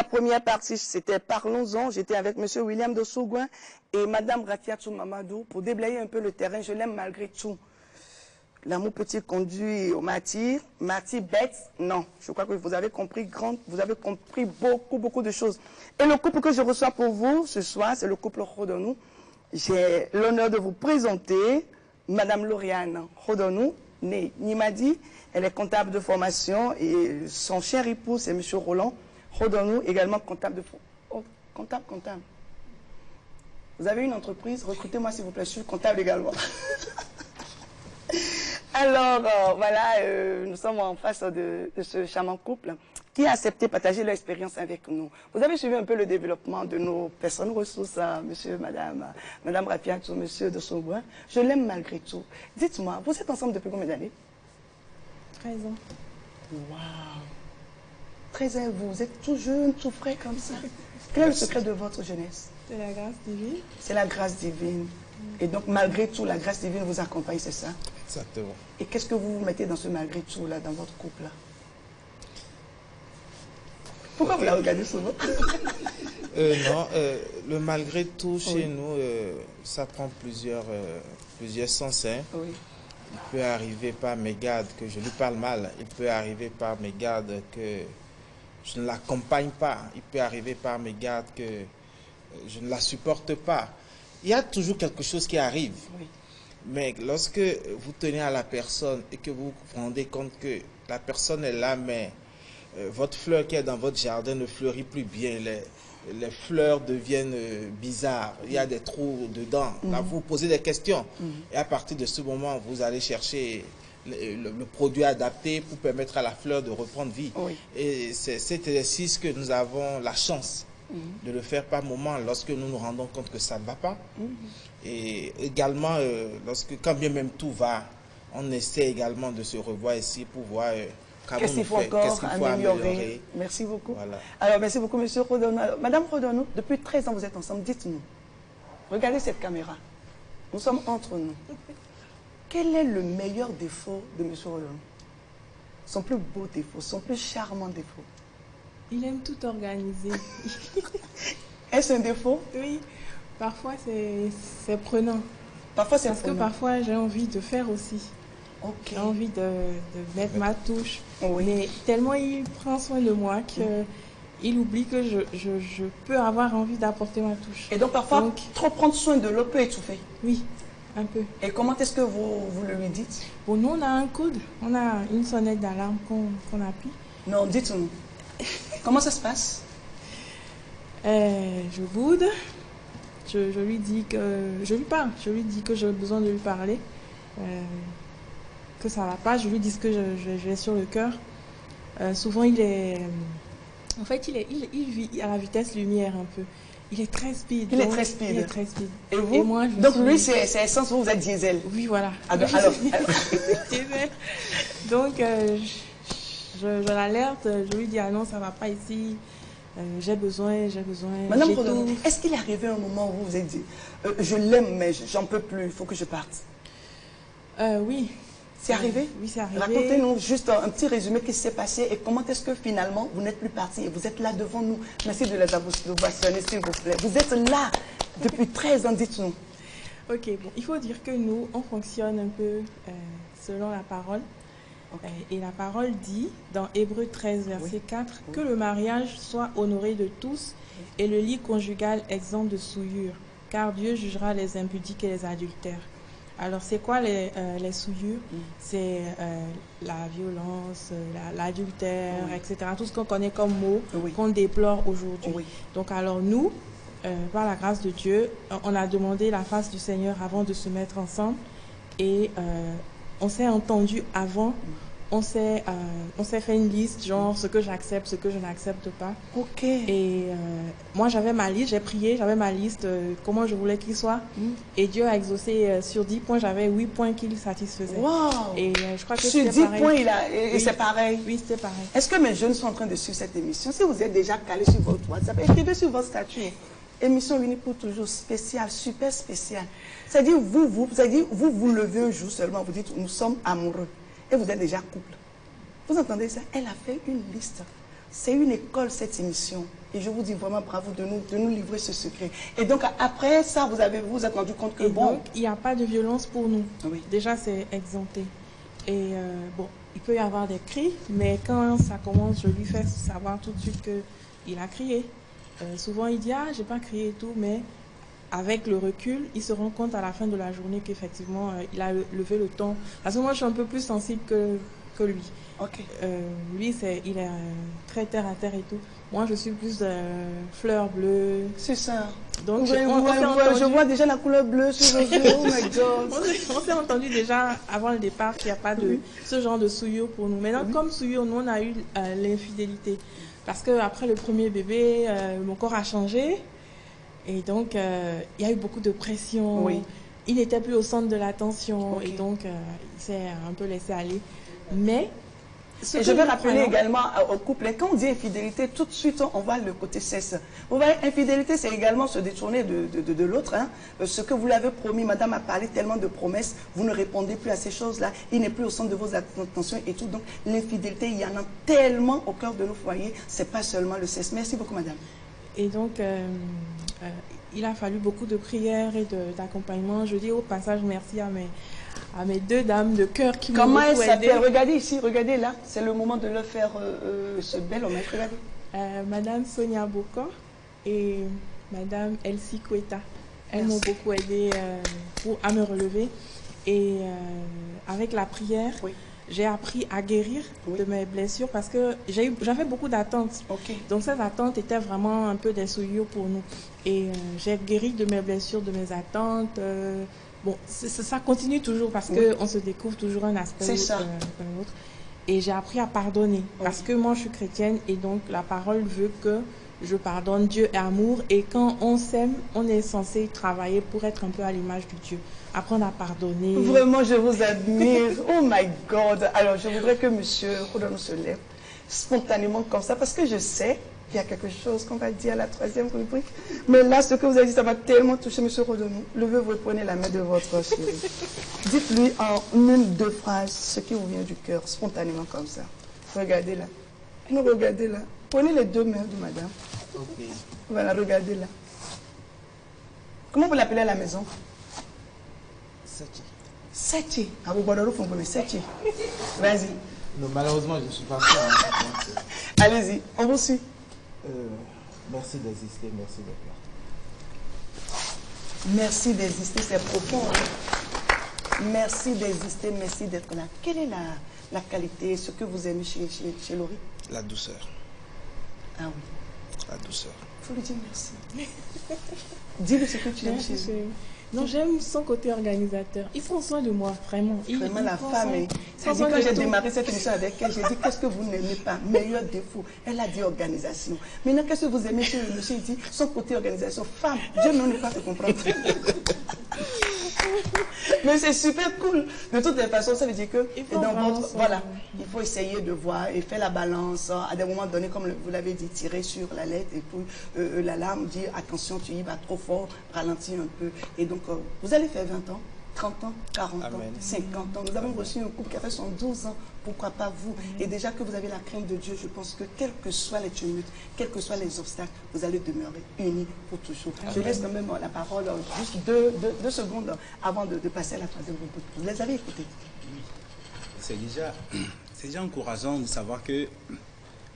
la première partie, c'était Parlons-en. J'étais avec M. William Dossouguin et Mme Rafiatou Mamadou pour déblayer un peu le terrain. Je l'aime malgré tout. L'amour petit conduit au martyr. Martyr bête, non. Je crois que vous avez compris beaucoup de choses. Et le couple que je reçois pour vous ce soir, c'est le couple Rodonou. J'ai l'honneur de vous présenter Mme Lauriane Rodonou, née Nimadi. Elle est comptable de formation et son cher époux, c'est M. Roland Rodonou, également comptable de formation. Oh, comptable. Vous avez une entreprise, recrutez-moi s'il vous plaît, je suis comptable également. Alors, voilà, nous sommes en face de ce charmant couple qui a accepté de partager leur expérience avec nous. Vous avez suivi un peu le développement de nos personnes ressources, monsieur, madame Rafiatou, monsieur de Sauveur. Je l'aime malgré tout. Dites-moi, vous êtes ensemble depuis combien d'années? 13 ans. Waouh! 13 ans, vous êtes tout jeune, tout frais comme ça. Quel est le secret de votre jeunesse? C'est la grâce divine. C'est la grâce divine. Et donc, malgré tout, la grâce divine vous accompagne, c'est ça? Exactement. Et qu'est-ce que vous mettez dans ce malgré tout, là, dans votre couple, là? Pourquoi vous la regardez souvent? Non, le malgré tout, chez nous, ça prend plusieurs sens. Hein. Oui. Il peut arriver par mégarde que je lui parle mal. Il peut arriver par mégarde que je ne l'accompagne pas. Il peut arriver par mégarde que je ne la supporte pas. Il y a toujours quelque chose qui arrive. Oui. Mais lorsque vous tenez à la personne et que vous vous rendez compte que la personne est là, mais votre fleur qui est dans votre jardin ne fleurit plus bien, les fleurs deviennent bizarres, il y a des trous dedans. Là, vous posez des questions. Et à partir de ce moment, vous allez chercher le produit adapté pour permettre à la fleur de reprendre vie. Oui. Et c'est cet exercice que nous avons la chance de le faire par moment lorsque nous nous rendons compte que ça ne va pas. Et également, quand bien même tout va, on essaie également de se revoir ici pour voir qu'est-ce qu'il faut encore améliorer. Merci beaucoup. Voilà. Alors, merci beaucoup, monsieur Rodonou. Madame Rodonou, depuis 13 ans, vous êtes ensemble. Dites-nous, regardez cette caméra. Nous sommes entre nous. Quel est le meilleur défaut de monsieur Rodonou? Son plus beau défaut, son plus charmant défaut? Il aime tout organiser. Est-ce un défaut? Oui. Parfois, c'est prenant. Parfois, c'est prenant. Parce que parfois, j'ai envie de faire aussi. Okay. J'ai envie de mettre ma touche. Oui. Mais tellement il prend soin de moi qu'il oublie que je peux avoir envie d'apporter ma touche. Et donc, parfois, trop prendre soin de l'autre peut étouffer? Oui, un peu. Et comment est-ce que vous le lui dites? Bon, nous, on a un coude. On a une sonnette d'alarme qu'on appuie. Non, dites-nous. Comment ça se passe? Je boude. Je lui dis que... Je lui parle. Je lui dis que j'ai besoin de lui parler. Que ça va pas. Je lui dis que j'ai sur le cœur. Souvent, il est... En fait, il vit à la vitesse lumière un peu. Il est très speed. Il est très speed. Il est très speed. Et vous? Et moi, donc lui, c'est essence, vous êtes diesel. Oui, voilà. Alors. Diesel. Donc, je l'alerte. Je lui dis, ah non, ça va pas ici. J'ai besoin. Madame Rodonou, est-ce qu'il est arrivé un moment où vous vous êtes dit, je l'aime, mais j'en peux plus, il faut que je parte? Oui. C'est arrivé? Oui, c'est arrivé. Racontez-nous juste un petit résumé de ce qui s'est passé et comment est-ce que finalement vous n'êtes plus parti et vous êtes là devant nous. Merci de les ovationner, s'il vous plaît. Vous êtes là depuis 13 ans, dites-nous. Ok, bon, il faut dire que nous, on fonctionne un peu selon la parole. Okay. Et la parole dit, dans Hébreux 13, verset 4, que le mariage soit honoré de tous et le lit conjugal exempt de souillure, car Dieu jugera les impudiques et les adultères. Alors, c'est quoi les souillures? C'est la violence, l'adultère, etc. Tout ce qu'on connaît comme mots, qu'on déplore aujourd'hui. Donc, alors nous, par la grâce de Dieu, on a demandé la face du Seigneur avant de se mettre ensemble et on s'est entendu avant. On s'est fait une liste, genre ce que j'accepte, ce que je n'accepte pas. Ok. Et moi, j'avais ma liste, j'ai prié, j'avais ma liste, comment je voulais qu'il soit. Et Dieu a exaucé sur 10 points, j'avais 8 points qu'il satisfaisait. Wow. Et je crois que sur 10 pareil. Points, et c'est pareil. Oui, c'était pareil. Est-ce que mes jeunes sont en train de suivre cette émission? Si vous êtes déjà calé sur votre WhatsApp, écrivez sur votre statut. Émission unie pour toujours, spéciale, super spéciale. C'est-à-dire, vous levez un jour seulement, vous dites, nous sommes amoureux. Et vous êtes déjà couple. Vous entendez ça? Elle a fait une liste. C'est une école, cette émission. Et je vous dis vraiment bravo de nous livrer ce secret. Et donc, après ça, vous êtes rendu compte que donc, il n'y a pas de violence pour nous. Oui. Déjà, c'est exempté. Et bon, il peut y avoir des cris, mais quand ça commence, je lui fais savoir tout de suite qu'il a crié. Souvent, il dit, ah, j'ai pas crié et tout, mais avec le recul, il se rend compte à la fin de la journée qu'effectivement, il a levé le ton. Parce que moi, je suis un peu plus sensible que lui. Ok. Lui, il est très terre à terre et tout. Moi, je suis plus fleur bleue. C'est ça. Donc, je vois déjà la couleur bleue sur vos yeux. Oh my God. On s'est entendu déjà avant le départ qu'il n'y a pas de ce genre de souillure pour nous. Maintenant, comme souillure, nous, on a eu l'infidélité. Parce qu'après le premier bébé, mon corps a changé. Et donc, il y a eu beaucoup de pression. Oui. Il n'était plus au centre de l'attention. Okay. Et donc, il s'est un peu laissé aller. Mais... Et je vais rappeler également au couple, quand on dit infidélité, tout de suite on voit le côté cesse. Vous voyez, infidélité, c'est également se détourner de l'autre. Hein. Ce que vous l'avez promis, madame a parlé tellement de promesses, vous ne répondez plus à ces choses-là, il n'est plus au centre de vos attentions et tout. Donc l'infidélité, il y en a tellement au cœur de nos foyers, c'est pas seulement le cesse. Merci beaucoup, madame. Et donc, il a fallu beaucoup de prières et d'accompagnement. Je dis au passage merci à mes deux dames de cœur qui m'ont beaucoup aidé. Comment elle s'appelle? Regardez ici, regardez là. C'est le moment de leur faire ce bel hommage. Regardez. Madame Sonia Boko et Madame Elsie Kweta. Elles m'ont beaucoup aidé à me relever. Et avec la prière, j'ai appris à guérir de mes blessures parce que j'avais beaucoup d'attentes. Donc ces attentes étaient vraiment un peu des souillures pour nous. Et j'ai guéri de mes blessures, de mes attentes. Bon, ça continue toujours parce qu'on se découvre toujours un aspect d'un autre. Et j'ai appris à pardonner parce que moi je suis chrétienne et donc la parole veut que je pardonne. Dieu est amour et quand on s'aime, on est censé travailler pour être un peu à l'image de Dieu. Apprendre à pardonner. Vraiment, je vous admire. Oh my God. Alors, je voudrais que monsieur Rodon se lève spontanément comme ça parce que je sais qu'il y a quelque chose qu'on va dire à la troisième rubrique. Mais là, ce que vous avez dit, ça m'a tellement touché, monsieur Rodonou. Levez-vous et prenez la main de votre chéri. Dites-lui en une, deux phrases ce qui vous vient du cœur, spontanément comme ça. Regardez là. Nous regardez là. Prenez les deux mains de madame. Ok. Voilà, regardez là. Comment vous l'appelez à la maison? Seti. Ah, vous boirez le Seti. Vas-y. Non, malheureusement, je ne suis pas sûr. Allez-y, on vous suit. Merci d'exister, merci d'être là. Merci d'exister, c'est profond. Merci d'exister, merci d'être là. Quelle est la qualité, ce que vous aimez chez Laurie? La douceur. Ah oui. La douceur. Il faut lui dire merci. Dis-lui ce que tu aimes chez lui. Non, j'aime son côté organisateur. Il prend soin de moi, vraiment. Vraiment, la femme. Ça dit quand j'ai démarré cette émission avec elle, j'ai dit qu'est-ce que vous n'aimez pas? Meilleur défaut. Elle a dit organisation. Maintenant, qu'est-ce que vous aimez chez le monsieur? Il dit son côté organisation. Femme, Dieu n'en est pas fait comprendre. Mais c'est super cool. De toutes les façons, ça veut dire que voilà, il faut essayer de voir et faire la balance. À des moments donnés, comme vous l'avez dit, tirer sur la lettre et puis l'alarme, dire attention, tu y vas trop fort, ralentis un peu. Et donc, vous allez faire 20 ans, 30 ans, 40 ans, 50 ans. Nous avons reçu un couple qui a fait 112 ans. Pourquoi pas vous? Et déjà que vous avez la crainte de Dieu, je pense que quelles que soient les tumultes, quels que soient les obstacles, vous allez demeurer unis pour toujours. Je laisse quand même la parole juste deux secondes avant de passer à la troisième rubrique. Vous les avez écoutés? C'est déjà encourageant de savoir que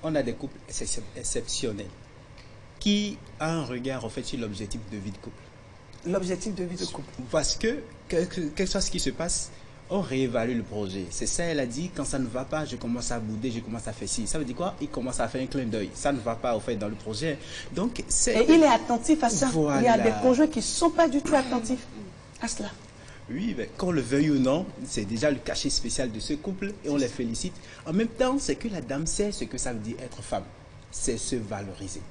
on a des couples exceptionnels qui ont un regard en fait sur l'objectif de vie de couple. L'objectif de vie de couple. Parce que, quelque chose qui se passe, on réévalue le projet. C'est ça, elle a dit, quand ça ne va pas, je commence à bouder, je commence à faire ci. Ça veut dire quoi? Il commence à faire un clin d'œil. Ça ne va pas, au fait, dans le projet. Donc, et il est attentif à ça. Voilà. Il y a des conjoints qui ne sont pas du tout attentifs à cela. Oui, mais qu'on le veuille ou non, c'est déjà le cachet spécial de ce couple et on les félicite. En même temps, c'est que la dame sait ce que ça veut dire être femme. C'est se valoriser.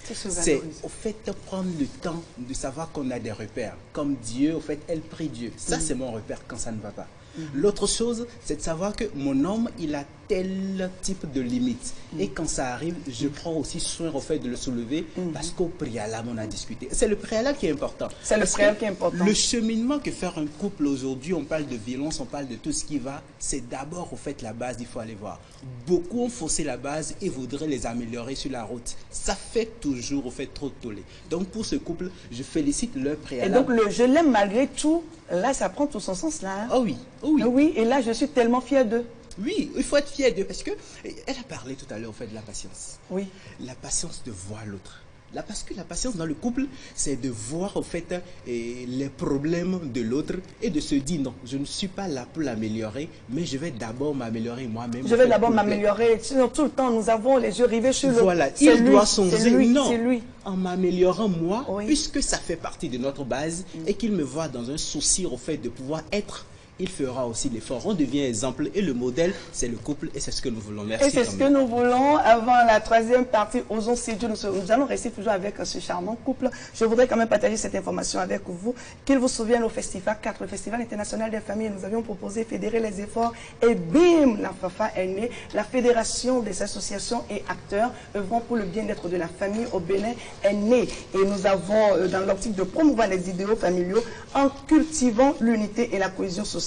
C'est au fait de prendre le temps de savoir qu'on a des repères. Comme Dieu, au fait, elle prie Dieu. Ça, c'est mon repère quand ça ne va pas. L'autre chose, c'est de savoir que mon homme, il a tel type de limite. Et quand ça arrive, je prends aussi soin au fait de le soulever parce qu'au préalable, on a discuté. C'est le préalable qui est important. C'est le préalable qui est important. Le cheminement que faire un couple aujourd'hui, on parle de violence, on parle de tout ce qui va, c'est d'abord au fait la base, il faut aller voir. Beaucoup ont faussé la base et voudraient les améliorer sur la route. Ça fait toujours au fait trop de tollé. Donc pour ce couple, je félicite leur préalable. Et donc le je l'aime malgré tout, là ça prend tout son sens là. Hein? Oh oui, oh oui. Oui, et là je suis tellement fière d'eux. Oui, il faut être fier d'eux parce que elle a parlé tout à l'heure en fait de la patience. Oui. La patience de voir l'autre. Parce que la patience dans le couple, c'est de voir en fait les problèmes de l'autre et de se dire non, je ne suis pas là pour l'améliorer, mais je vais d'abord m'améliorer moi-même. Je vais d'abord m'améliorer. Sinon, tout le temps, nous avons les yeux rivés sur l'autre. Voilà, il doit songer. Non, c'est lui. En m'améliorant moi, Oui. puisque ça fait partie de notre base et qu'il me voit dans un souci au fait de pouvoir être, il fera aussi l'effort. On devient exemple et le modèle, c'est le couple et c'est ce que nous voulons. Merci. Et c'est ce que nous voulons. Avant la troisième partie, Osons séduire, nous allons rester toujours avec ce charmant couple. Je voudrais quand même partager cette information avec vous, qu'il vous souvienne au Festival 4, le Festival international des familles. Nous avions proposé fédérer les efforts et bim, la FAFA est née. La Fédération des associations et acteurs œuvrant pour le bien-être de la famille au Bénin est née. Et nous avons, dans l'optique de promouvoir les idéaux familiaux, en cultivant l'unité et la cohésion sociale,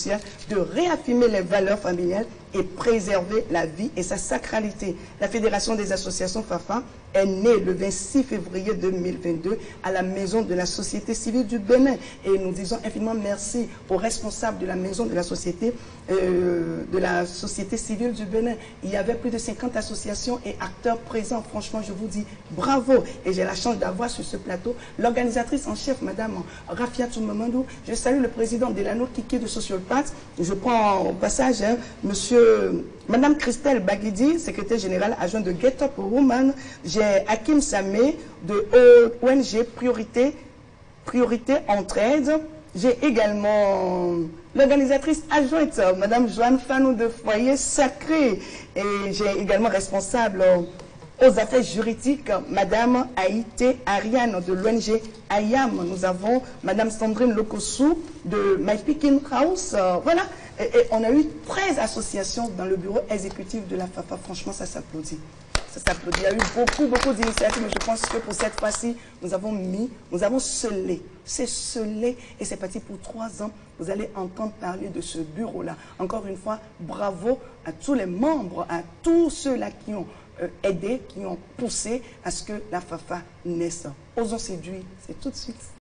de réaffirmer les valeurs familiales et préserver la vie et sa sacralité. La Fédération des associations FAFA est née le 26 février 2022 à la Maison de la Société Civile du Bénin. Et nous disons infiniment merci aux responsables de la Maison de la Société Civile du Bénin. Il y avait plus de 50 associations et acteurs présents. Franchement, je vous dis bravo. Et j'ai la chance d'avoir sur ce plateau l'organisatrice en chef, Madame Rafiatou Mamadou. Je salue le président Delano Kiki de Socialpath. Je prends au passage Madame Christelle Baguidi, secrétaire générale adjointe de Get Up Woman. J'ai Hakim Samé de ONG Priorité Entraide. J'ai également l'organisatrice adjointe, Madame Joanne Fanou de Foyer Sacré. Et j'ai également responsable aux affaires juridiques, Madame Haïté Ariane de l'ONG Ayam. Nous avons Madame Sandrine Lokossou de My Picking House. Voilà. Et on a eu 13 associations dans le bureau exécutif de la FAFA. Franchement, ça s'applaudit. Ça s'applaudit. Il y a eu beaucoup d'initiatives, mais je pense que pour cette fois-ci, nous avons scellé. C'est scellé et c'est parti pour 3 ans. Vous allez entendre parler de ce bureau-là. Encore une fois, bravo à tous les membres, à tous ceux-là qui ont aidé, qui ont poussé à ce que la FAFA naisse. Osons séduire, c'est tout de suite.